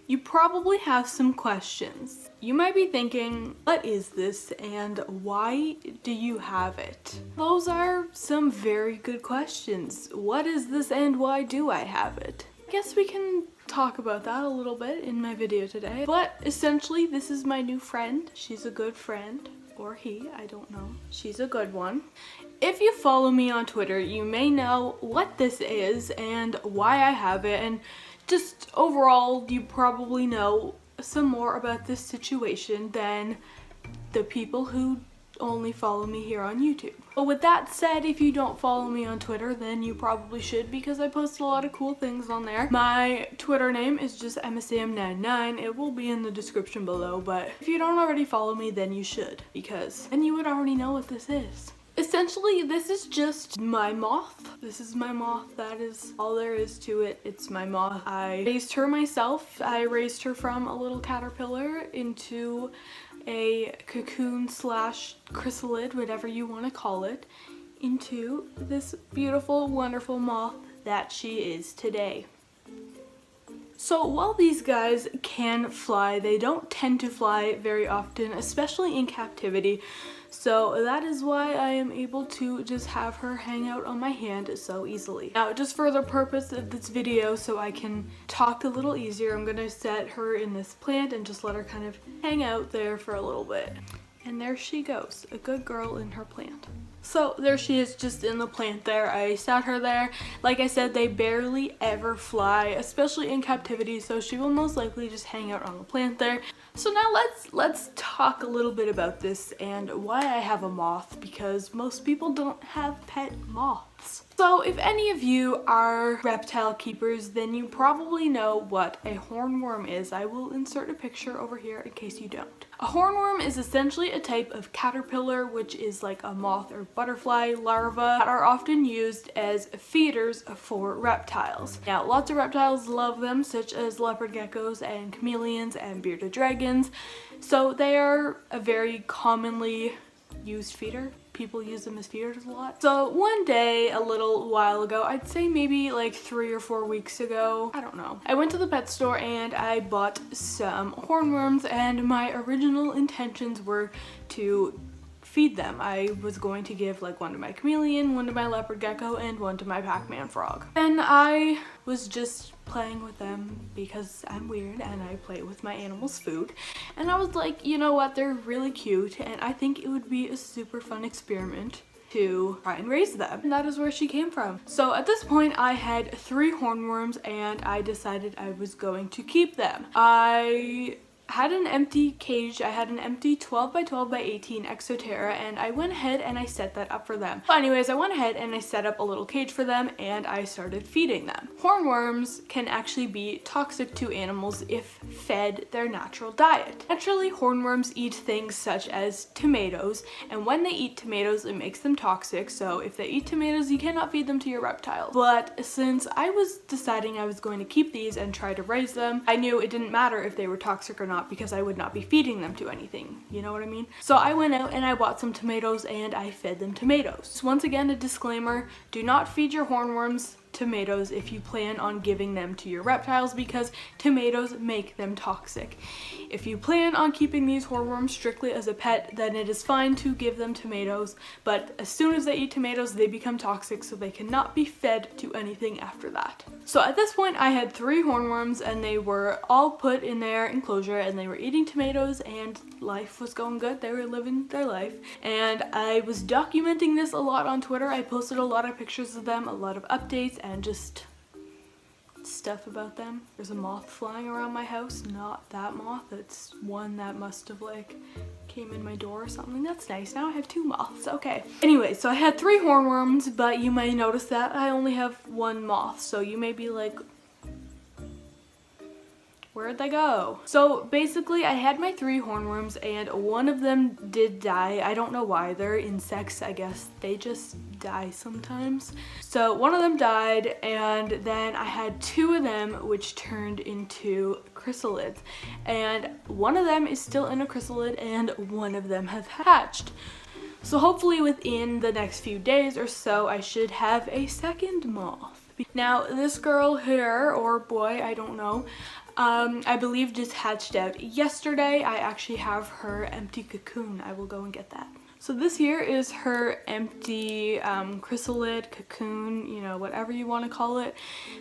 You probably have some questions. You might be thinking, what is this and why do you have it? Those are some very good questions. What is this and why do I have it? I guess we can talk about that a little bit in my video today. But essentially, this is my new friend. She's a good friend. Or he, I don't know. She's a good one. If you follow me on Twitter, you may know what this is and why I have it, and just overall, you probably know some more about this situation than the people who only follow me here on YouTube. But with that said, if you don't follow me on Twitter, then you probably should, because I post a lot of cool things on there. My Twitter name is just MSAM99. It will be in the description below, but if you don't already follow me, then you should, because then you would already know what this is. Essentially, this is just my moth. This is my moth. That is all there is to it. It's my moth. I raised her myself. I raised her from a little caterpillar into a cocoon slash chrysalid, whatever you want to call it, into this beautiful, wonderful moth that she is today. So while these guys can fly, they don't tend to fly very often, especially in captivity. So that is why I am able to just have her hang out on my hand so easily. Now, just for the purpose of this video, so I can talk a little easier, I'm gonna set her in this plant and just let her kind of hang out there for a little bit. And there she goes, a good girl in her plant. So there she is, just in the plant there. I sat her there. Like I said, they barely ever fly, especially in captivity, so she will most likely just hang out on the plant there. So now let's talk a little bit about this and why I have a moth, because most people don't have pet moths. So if any of you are reptile keepers, then you probably know what a hornworm is. I will insert a picture over here in case you don't. A hornworm is essentially a type of caterpillar, which is like a moth or butterfly larva, that are often used as feeders for reptiles. Now, lots of reptiles love them, such as leopard geckos and chameleons and bearded dragons. So they are a very commonly used feeder. People use them as feeders a lot. So one day, a little while ago, I'd say maybe like 3 or 4 weeks ago, I don't know, I went to the pet store and I bought some hornworms, and my original intentions were to feed them. I was going to give like one to my chameleon, one to my leopard gecko, and one to my Pac-Man frog. And I was just playing with them because I'm weird and I play with my animals' food. And I was like, you know what, they're really cute and I think it would be a super fun experiment to try and raise them. And that is where she came from. So at this point I had 3 hornworms and I decided I was going to keep them. I had an empty cage. I had an empty 12 by 12 by 18 Exoterra, and I went ahead and I set that up for them. But anyways, I went ahead and I set up a little cage for them and I started feeding them. Hornworms can actually be toxic to animals if fed their natural diet. Naturally, hornworms eat things such as tomatoes, and when they eat tomatoes, it makes them toxic. So if they eat tomatoes, you cannot feed them to your reptiles. But since I was deciding I was going to keep these and try to raise them, I knew it didn't matter if they were toxic or not, because I would not be feeding them to anything, you know what I mean? So I went out and I bought some tomatoes and I fed them tomatoes. So once again, a disclaimer, do not feed your hornworms tomatoes if you plan on giving them to your reptiles, because tomatoes make them toxic. If you plan on keeping these hornworms strictly as a pet, then it is fine to give them tomatoes, but as soon as they eat tomatoes, they become toxic, so they cannot be fed to anything after that. So at this point, I had 3 hornworms and they were all put in their enclosure and they were eating tomatoes and life was going good. They were living their life. And I was documenting this a lot on Twitter. I posted a lot of pictures of them, a lot of updates, and just stuff about them. There's a moth flying around my house. Not that moth. It's one that must have like came in my door or something. That's nice. Now I have 2 moths. Okay. Anyway, so I had 3 hornworms, but you may notice that I only have 1 moth. So you may be like, where'd they go? So basically I had my 3 hornworms and one of them did die. I don't know why. They're insects, I guess. They just die sometimes. So one of them died, and then I had 2 of them which turned into chrysalids. And one of them is still in a chrysalid and one of them have hatched. So hopefully within the next few days or so I should have a second moth. Now this girl here, or boy, I don't know, I believe just hatched out yesterday. I actually have her empty cocoon. I will go and get that. So this here is her empty chrysalid, cocoon, you know, whatever you want to call it.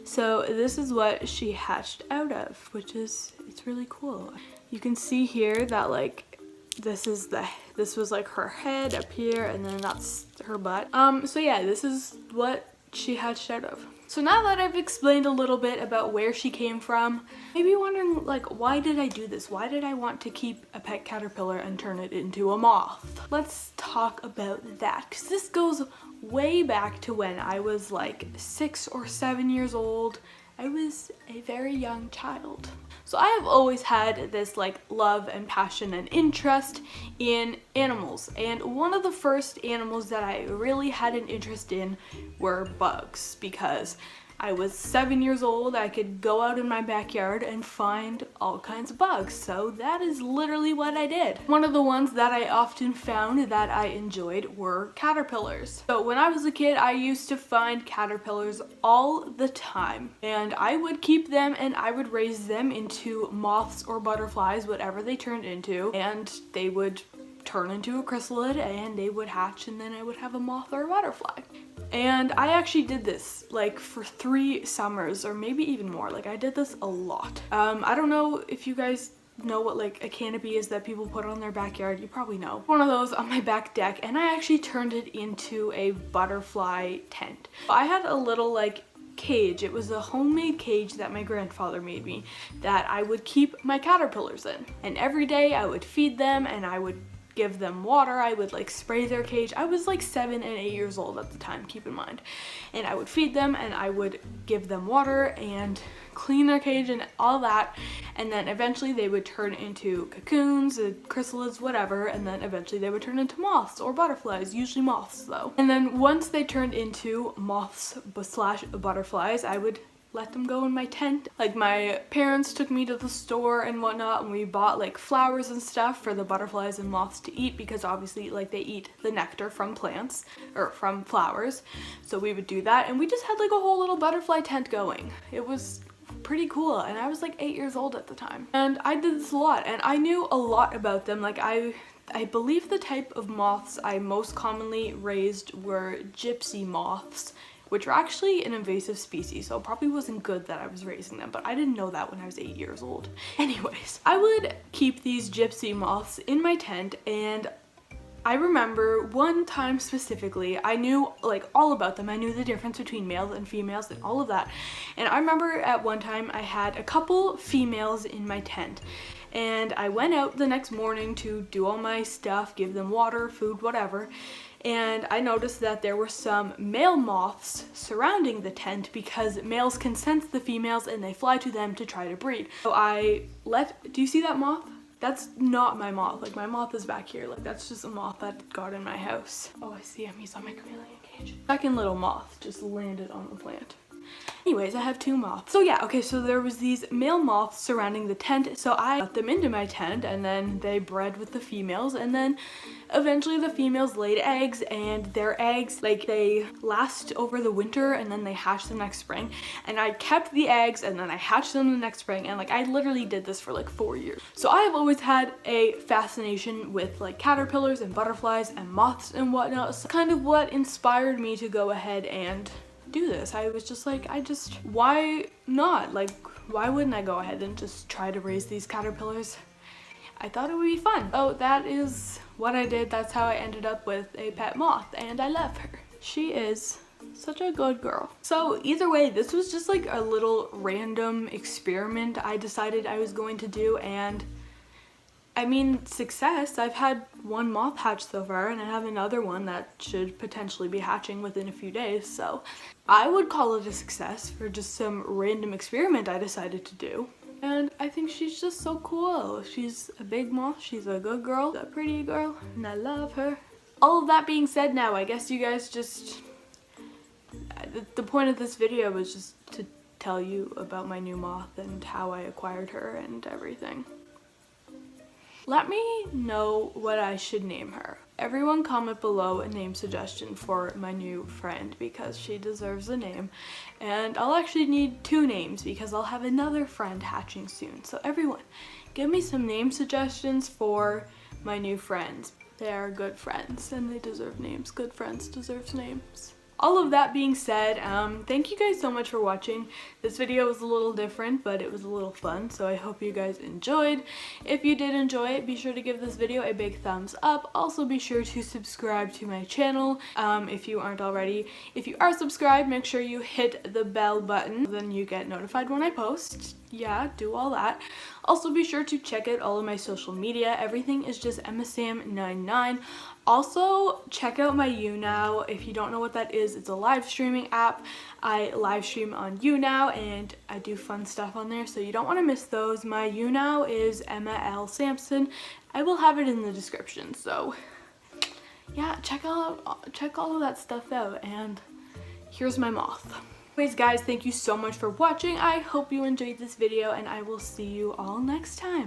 So this is what she hatched out of, which is, it's really cool. You can see here that like this was like her head up here, and then that's her butt. So yeah, this is what she hatched out of. So now that I've explained a little bit about where she came from, maybe wondering like, why did I do this? Why did I want to keep a pet caterpillar and turn it into a moth? Let's talk about that, because this goes way back to when I was like 6 or 7 years old. I was a very young child. So I have always had this like love and passion and interest in animals, and one of the first animals that I really had an interest in were bugs, because I was 7 years old. I could go out in my backyard and find all kinds of bugs, so that is literally what I did. One of the ones that I often found that I enjoyed were caterpillars. So when I was a kid, I used to find caterpillars all the time, and I would keep them and I would raise them into moths or butterflies, whatever they turned into, and they would turn into a chrysalid and they would hatch, and then I would have a moth or a butterfly. And I actually did this like for 3 summers or maybe even more. Like I did this a lot. I don't know if you guys know what like a canopy is that people put on their backyard. You probably know. One of those on my back deck, and I actually turned it into a butterfly tent. I had a little like cage. It was a homemade cage that my grandfather made me that I would keep my caterpillars in. And every day I would feed them and I would give them water. I would like spray their cage. I was like 7 and 8 years old at the time, keep in mind. And I would feed them and I would give them water and clean their cage and all that. And then eventually they would turn into cocoons, chrysalids, whatever. And then eventually they would turn into moths or butterflies, usually moths though. And then once they turned into moths slash butterflies, I would let them go in my tent. Like my parents took me to the store and whatnot, and we bought like flowers and stuff for the butterflies and moths to eat, because obviously like they eat the nectar from plants or from flowers. So we would do that, and we just had like a whole little butterfly tent going. It was pretty cool, and I was like 8 years old at the time. And I did this a lot, and I knew a lot about them. Like I believe the type of moths I most commonly raised were gypsy moths, which are actually an invasive species, so it probably wasn't good that I was raising them, but I didn't know that when I was 8 years old. Anyways, I would keep these gypsy moths in my tent, and I remember one time specifically, I knew like all about them. I knew the difference between males and females and all of that. And I remember at one time I had a couple females in my tent, and I went out the next morning to do all my stuff, give them water, food, whatever. And I noticed that there were some male moths surrounding the tent, because males can sense the females and they fly to them to try to breed. So do you see that moth? That's not my moth. Like my moth is back here. Like that's just a moth that got in my house. Oh, I see him. He's on my chameleon cage. Second little moth just landed on the plant. Anyways, I have 2 moths. So yeah, okay, so there was these male moths surrounding the tent, so I got them into my tent, and then they bred with the females, and then eventually the females laid eggs, and their eggs, like, they last over the winter, and then they hatch the next spring. And I kept the eggs, and then I hatched them the next spring, and like I literally did this for like 4 years. So I have always had a fascination with like caterpillars and butterflies and moths and whatnot. So kind of what inspired me to go ahead and do this. I was just like, why not? Like, why wouldn't I go ahead and just try to raise these caterpillars? I thought it would be fun. Oh, that is what I did. That's how I ended up with a pet moth, and I love her. She is such a good girl. So either way, this was just like a little random experiment I decided I was going to do, and I mean, success. I've had 1 moth hatch so far, and I have another one that should potentially be hatching within a few days, so I would call it a success for just some random experiment I decided to do. And I think she's just so cool. She's a big moth, she's a good girl, a pretty girl, and I love her. All of that being said now, I guess you guys just... The point of this video was just to tell you about my new moth and how I acquired her and everything. Let me know what I should name her. Everyone comment below a name suggestion for my new friend because she deserves a name. And I'll actually need 2 names because I'll have another friend hatching soon. So everyone, give me some name suggestions for my new friends. They are good friends and they deserve names. Good friends deserve names. All of that being said, thank you guys so much for watching. This video was a little different, but it was a little fun, so I hope you guys enjoyed. If you did enjoy it, be sure to give this video a big thumbs up. Also be sure to subscribe to my channel if you aren't already. If you are subscribed, make sure you hit the bell button, then you get notified when I post. Yeah, do all that. Also be sure to check out all of my social media. Everything is just MSAM99. Also, check out my YouNow. If you don't know what that is, it's a live streaming app. I live stream on YouNow and I do fun stuff on there, so you don't want to miss those. My YouNow is Emma L. Sampson. I will have it in the description, so yeah, check all of that stuff out, and here's my moth. Anyways guys, thank you so much for watching. I hope you enjoyed this video and I will see you all next time.